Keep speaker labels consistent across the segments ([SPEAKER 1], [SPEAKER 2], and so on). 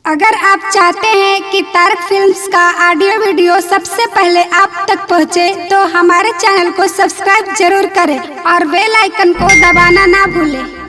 [SPEAKER 1] अगर आप चाहते हैं कि तारक फिल्म्स का ऑडियो वीडियो सबसे पहले आप तक पहुंचे, तो हमारे चैनल को सब्सक्राइब जरूर करें और बेल आइकन को दबाना ना भूलें।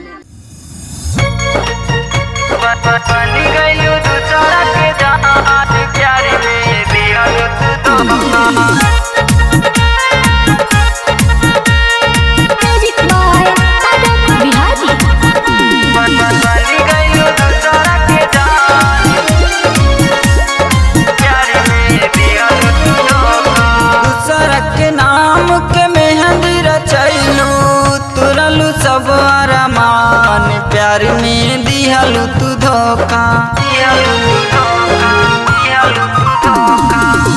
[SPEAKER 2] सब अरमान प्यार में दिहलु तू धोखा,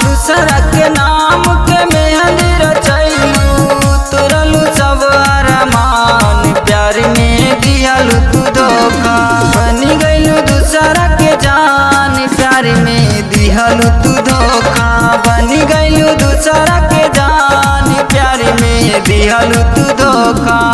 [SPEAKER 2] दूसरा के नाम के मेहंदी रचैलू, तुरलू सब अरमान प्यार में दिहलु तू धोखा। बनी गईलू दूसरा के जान प्यार में दिहलु तू धोखा, बनी गईलू दूसरा के जान प्यार में दिहलु तू धोखा।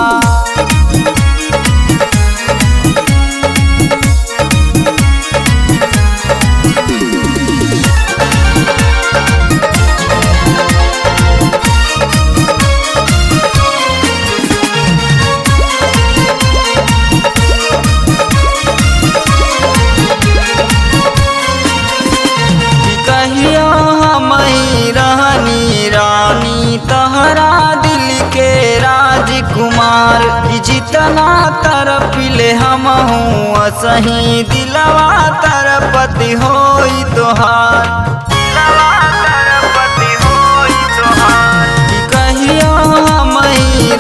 [SPEAKER 2] तहरा दिल के राजकुमार जितना तरपिले हम हूँ सही दिलवा तरपति होई तोहार, कहियो हम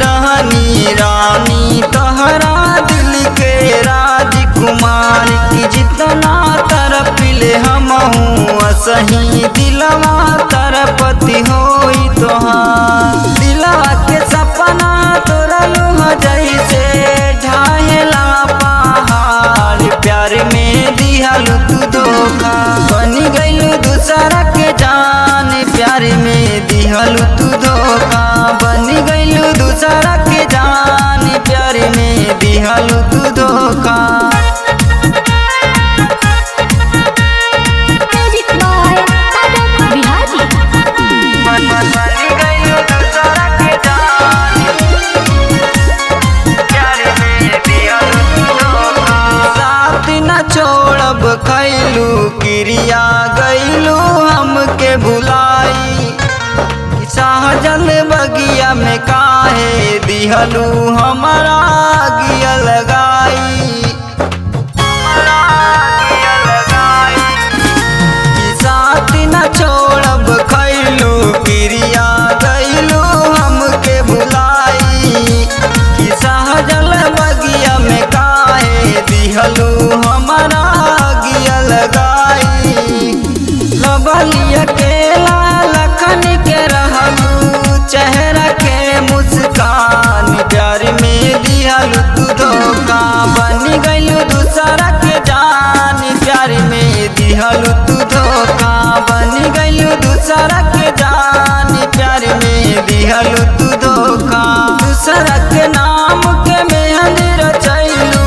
[SPEAKER 2] रहनी रानी तहरा दिल के राजकुमार जितना तरपिले हम हूँ सही दिलवा तरपति होई तोहार। दिलवा के सपना तोरलू जैसे ढाहेला पहाड़ प्यार में दिहलू तू धोखा। बनी गईलू दूसरा के जान प्यार में दिहलू तू धोखा, बनी गईलू दूसरा के जान प्यार में दिहलू तू धोखा। छोड़ब खैलू क्रिया गईलू हमके भुलाई, सहजल बगिया में काहे दिहलू हमारा गिया लगाई। साथ न छोड़ब खैलू क्रिया गईलू हमके भुलाई, सहजल बगिया में काहे दिहलू हमारा गिया लगाई। लबलिया केला लखन के रहलू चेहरा के मुस्कान प्यार में दिहलू तू धोखा। बनी गईलू दूसरा के जान प्यार में दिहलू तू धोखा, बनी गईलू दूसरा के जान प्यार में दिहलू तू धोखा। दूसरा के नाम के मेहंदी रचैलू,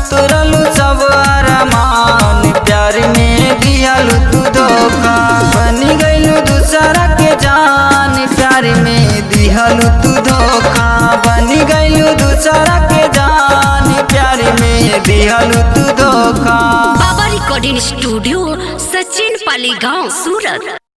[SPEAKER 2] तुरलू सब अरमान प्यार में दिहलू तू धोखा। बनी गईलू दूसरा के जान प्यार में दिहलू तू धोखा, बनी गईलू दूसरा के जान प्यार में दिहलू तू धोखा।
[SPEAKER 3] बाबा रिकॉर्डिंग स्टूडियो, सचिन पाली गांव, सूरत।